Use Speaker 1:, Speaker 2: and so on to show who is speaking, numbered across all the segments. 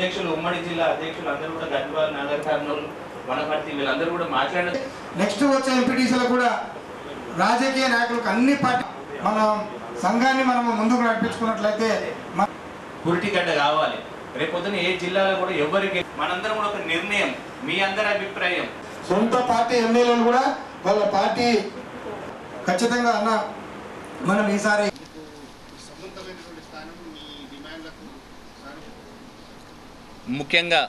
Speaker 1: అధ్యక్షులు ఉమ్మడి జిల్లా అధ్యక్షులు అందరూ కూడా గద్వాల్ నగర్ కర్నూలు వనపర్తి వీళ్ళందరూ కూడా మాట్లాడారు.
Speaker 2: నెక్స్ట్ వచ్చే ఎంపీటీసీలో కూడా రాజకీయ నాయకులకు అన్ని పార్టీ మన సంఘాన్ని మనం ముందుకు నడిపించుకున్నట్లయితే
Speaker 1: పురిటిగడ్డ కావాలి. రేపొద్దున ఏ జిల్లాలో కూడా ఎవరికి మనందరం కూడా ఒక నిర్ణయం, మీ అందరి అభిప్రాయం.
Speaker 2: సొంత పార్టీ ఎమ్మెల్యేలు కూడా వాళ్ళ పార్టీ ఖచ్చితంగా అన్న మనం ఈసారి
Speaker 3: ముఖ్యంగా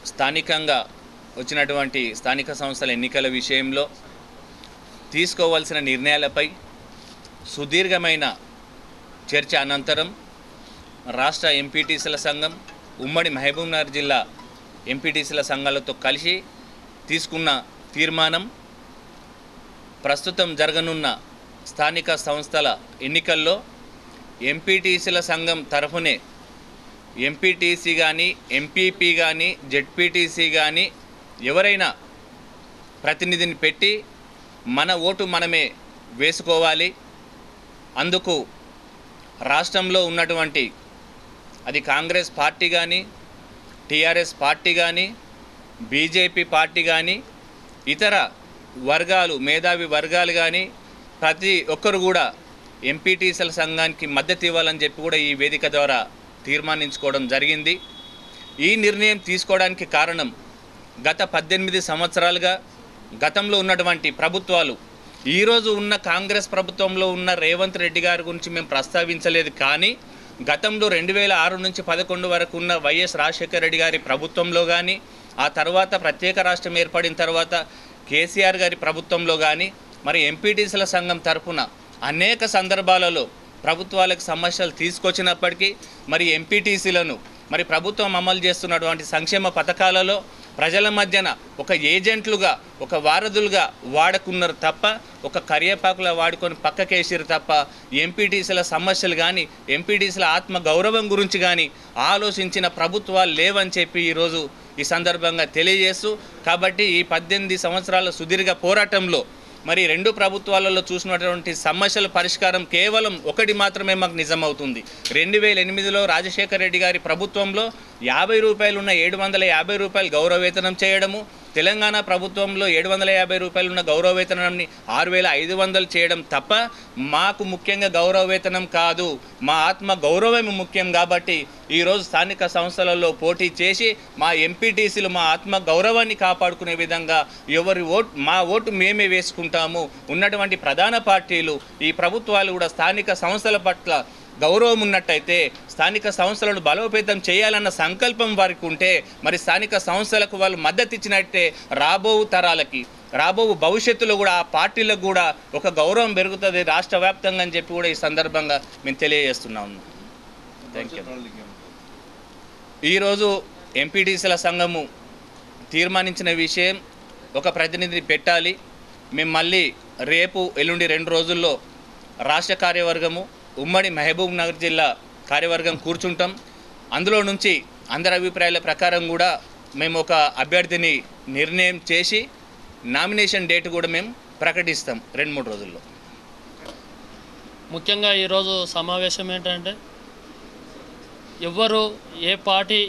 Speaker 3: స్థానికంగా వచ్చినటువంటి స్థానిక సంస్థల ఎన్నికల విషయంలో తీసుకోవాల్సిన నిర్ణయాలపై సుదీర్ఘమైన చర్చ అనంతరం రాష్ట్ర ఎంపీటీసీల సంఘం ఉమ్మడి మహబూబ్నగర్ జిల్లా ఎంపీటీసీల సంఘాలతో కలిసి తీసుకున్న తీర్మానం ప్రస్తుతం జరగనున్న స్థానిక సంస్థల ఎన్నికల్లో ఎంపీటీసీల సంఘం తరఫునే ఎంపీటీసీ కానీ ఎంపీపీ కానీ జెడ్పీటీసీ కానీ ఎవరైనా ప్రతినిధిని పెట్టి మన ఓటు మనమే వేసుకోవాలి. అందుకు రాష్ట్రంలో ఉన్నటువంటి అది కాంగ్రెస్ పార్టీ కానీ టీఆర్ఎస్ పార్టీ కానీ బీజేపీ పార్టీ కానీ ఇతర వర్గాలు మేధావి వర్గాలు కానీ ప్రతి ఒక్కరు కూడా ఎంపీటీసీల సంఘానికి మద్దతు ఇవ్వాలని చెప్పి కూడా ఈ వేదిక ద్వారా తీర్మానించుకోవడం జరిగింది. ఈ నిర్ణయం తీసుకోవడానికి కారణం గత 18 సంవత్సరాలుగా గతంలో ఉన్నటువంటి ప్రభుత్వాలు ఈరోజు ఉన్న కాంగ్రెస్ ప్రభుత్వంలో ఉన్న రేవంత్ రెడ్డి గారి గురించి మేము ప్రస్తావించలేదు, కానీ గతంలో 2006 నుంచి 2011 వరకు ఉన్న వైఎస్ రాజశేఖర రెడ్డి గారి ప్రభుత్వంలో కానీ ఆ తర్వాత ప్రత్యేక రాష్ట్రం ఏర్పడిన తర్వాత కేసీఆర్ గారి ప్రభుత్వంలో కానీ మరి ఎంపీటీసీల సంఘం తరఫున అనేక సందర్భాలలో ప్రభుత్వాలకు సమస్యలు తీసుకొచ్చినప్పటికీ మరి ఎంపీటీసీలను మరి ప్రభుత్వం అమలు చేస్తున్నటువంటి సంక్షేమ పథకాలలో ప్రజల మధ్యన ఒక ఏజెంట్లుగా ఒక వారధులుగా వాడుకున్నారు తప్ప ఒక కరివేపాకులా వాడుకొని పక్కకేసిరు తప్ప ఎంపీటీసీల సమస్యలు కానీ ఎంపీటీసీల ఆత్మ గౌరవం గురించి కానీ ఆలోచించిన ప్రభుత్వాలు లేవని చెప్పి ఈరోజు ఈ సందర్భంగా తెలియజేస్తూ, కాబట్టి ఈ 18 సంవత్సరాల సుదీర్ఘ పోరాటంలో మరి రెండు ప్రభుత్వాలలో చూసినటువంటి సమస్యల పరిష్కారం కేవలం ఒకటి మాత్రమే మాకు నిజమవుతుంది. 2008లో రాజశేఖర రెడ్డి గారి ప్రభుత్వంలో 50 రూపాయలు ఉన్న 750 రూపాయలు గౌరవ వేతనం చేయడము, తెలంగాణ ప్రభుత్వంలో 750 రూపాయలు ఉన్న గౌరవ వేతనాన్ని 6500 చేయడం తప్ప మాకు ముఖ్యంగా గౌరవ వేతనం కాదు, మా ఆత్మ గౌరవమే ముఖ్యం. కాబట్టి ఈరోజు స్థానిక సంస్థలలో పోటీ చేసి మా ఎంపీటీసీలు మా ఆత్మ గౌరవాన్ని కాపాడుకునే విధంగా ఎవరి మా ఓటు మేమే వేసుకుంటాము. ఉన్నటువంటి ప్రధాన పార్టీలు ఈ ప్రభుత్వాలు కూడా స్థానిక సంస్థల పట్ల గౌరవం ఉన్నట్టయితే స్థానిక సంస్థలను బలోపేతం చేయాలన్న సంకల్పం వారికి ఉంటే మరి స్థానిక సంస్థలకు వాళ్ళు మద్దతు ఇచ్చినట్టే రాబో తరాలకి రాబో భవిష్యత్తులో కూడా ఆ పార్టీలకు కూడా ఒక గౌరవం పెరుగుతుంది రాష్ట్ర వ్యాప్తంగా అని చెప్పి కూడా ఈ సందర్భంగా మేము తెలియజేస్తున్నాము. Thank you. ఈరోజు ఎంపీటీసీల సంఘము తీర్మానించిన విషయం ఒక ప్రతినిధిని పెట్టాలి. మేము మళ్ళీ రేపు ఎల్లుండి 2 రోజుల్లో రాష్ట్ర కార్యవర్గము ఉమ్మడి మహబూబ్ నగర్ జిల్లా కార్యవర్గం కూర్చుంటాం. అందులో నుంచి అందరి అభిప్రాయాల ప్రకారం కూడా మేము ఒక అభ్యర్థిని నిర్ణయం చేసి నామినేషన్ డేట్ కూడా మేము ప్రకటిస్తాం 2-3 రోజుల్లో.
Speaker 4: ముఖ్యంగా ఈరోజు సమావేశం ఏంటంటే ఎవరు ఏ పార్టీ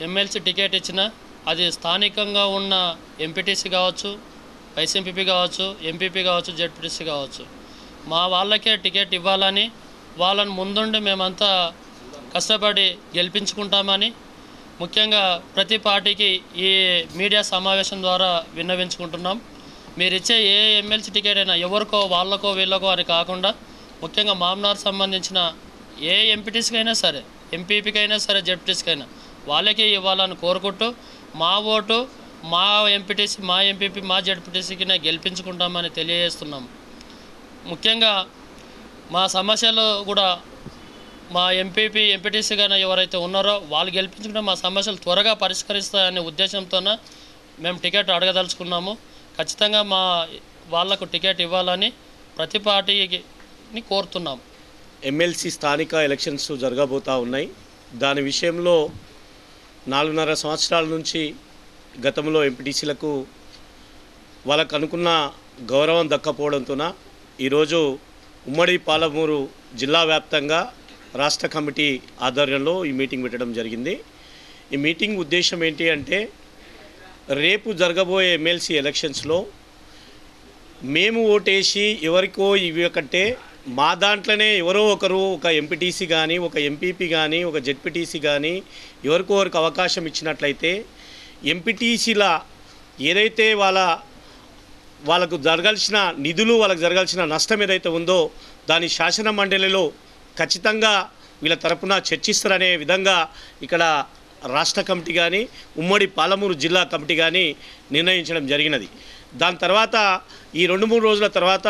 Speaker 4: ఎమ్మెల్సీ టికెట్ ఇచ్చినా అది స్థానికంగా ఉన్న ఎంపీటీసీ కావచ్చు, వైస్ ఎంపీపీ కావచ్చు, ఎంపీపీ కావచ్చు, జెడ్పీటీసీ కావచ్చు, మా వాళ్ళకే టికెట్ ఇవ్వాలని వాళ్ళని ముందుండి మేమంతా కష్టపడి గెలిపించుకుంటామని ముఖ్యంగా ప్రతి పార్టీకి ఈ మీడియా సమావేశం ద్వారా విన్నవించుకుంటున్నాం. మీరు ఇచ్చే ఏ ఎమ్మెల్సీ టికెట్ అయినా ఎవరికో వాళ్ళకో వీళ్ళకో అని కాకుండా ముఖ్యంగా మామ్నార్ సంబంధించిన ఏ ఎంపీటీసీకి అయినా సరే, ఎంపీపీకి అయినా సరే, జెడ్పీటీసీకి అయినా వాళ్ళకే ఇవ్వాలని కోరుకుంటూ మా ఓటు మా ఎంపీటీసీ, మా ఎంపీపీ, మా జెడ్పీటీసీకి గెలిపించుకుంటామని తెలియజేస్తున్నాం. ముఖ్యంగా మా సమస్యలు కూడా మా ఎంపీపీ ఎంపీటీసీ కానీ ఎవరైతే ఉన్నారో వాళ్ళు గెలిపించుకుంటే మా సమస్యలు త్వరగా పరిష్కరిస్తాయనే ఉద్దేశంతో మేము టికెట్ అడగదలుచుకున్నాము. ఖచ్చితంగా మా వాళ్లకు టికెట్ ఇవ్వాలని ప్రతి పార్టీని కోరుతున్నాం.
Speaker 5: ఎమ్మెల్సీ స్థానిక ఎలక్షన్స్ జరగబోతూ ఉన్నాయి. దాని విషయంలో 4.5 సంవత్సరాల నుంచి గతంలో ఎంపీటీసీలకు వాళ్ళకు అనుకున్న గౌరవం దక్కపోవడంతోన ఈరోజు ఉమ్మడి పాలమూరు జిల్లా వ్యాప్తంగా రాష్ట్ర కమిటీ ఆధ్వర్యంలో ఈ మీటింగ్ పెట్టడం జరిగింది. ఈ మీటింగ్ ఉద్దేశం ఏంటి అంటే రేపు జరగబోయే ఎమ్మెల్సీ ఎలక్షన్స్లో మేము ఓటేసి ఎవరికో ఇవ్వకంటే మా దాంట్లోనే ఎవరో ఒకరు ఒక ఎంపీటీసీ కానీ ఒక ఎంపీపీ కానీ ఒక జెడ్పీటీసీ కానీ ఎవరికో ఒకరికి అవకాశం ఇచ్చినట్లయితే ఎంపీటీసీల ఏదైతే వాళ్ళకు జరగాల్సిన నిధులు వాళ్ళకు జరగాల్సిన నష్టం ఏదైతే ఉందో దాని శాసన మండలిలో ఖచ్చితంగా వీళ్ళ తరపున చర్చిస్తారనే విధంగా ఇక్కడ రాష్ట్ర కమిటీ కానీ ఉమ్మడి పాలమూరు జిల్లా కమిటీ కానీ నిర్ణయించడం జరిగినది. దాని తర్వాత ఈ 2-3 రోజుల తర్వాత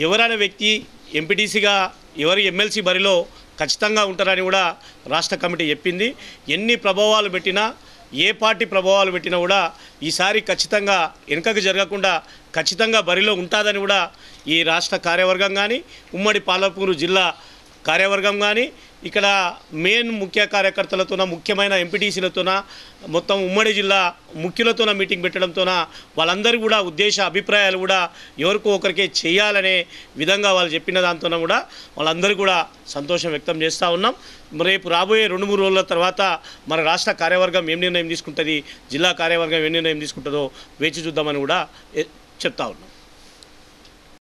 Speaker 5: ఎవరైనా వ్యక్తి ఎంపీటీసీగా ఎవరు ఎమ్మెల్సీ బరిలో ఖచ్చితంగా ఉంటారని కూడా రాష్ట్ర కమిటీ చెప్పింది. ఎన్ని ప్రభావాలు పెట్టినా ఏ పార్టీ ప్రభావాలు పెట్టినా కూడా ఈసారి ఖచ్చితంగా వెనుకకు జరగకుండా ఖచ్చితంగా బరిలో ఉంటుందని కూడా ఈ రాష్ట్ర కార్యవర్గం కానీ ఉమ్మడి పాలమూరు జిల్లా కార్యవర్గం కానీ ఇక్కడ మెయిన్ ముఖ్య కార్యకర్తలతోన ముఖ్యమైన ఎంపీటీసీలతోన మొత్తం ఉమ్మడి జిల్లా ముఖ్యులతోన మీటింగ్ పెట్టడంతోన వాళ్ళందరూ కూడా ఉద్దేశ అభిప్రాయాలు కూడా ఎవరికో ఒకరికే చేయాలనే విధంగా వాళ్ళు చెప్పిన దాంతోన కూడా వాళ్ళందరూ కూడా సంతోషం వ్యక్తం చేస్తూ ఉన్నాం. రేపు రాబోయే 2-3 రోజుల తర్వాత మన రాష్ట్ర కార్యవర్గం ఏం నిర్ణయం తీసుకుంటుంది, జిల్లా కార్యవర్గం ఏం నిర్ణయం తీసుకుంటుందో వేచి చూద్దామని కూడా చెప్తా ఉన్నాం.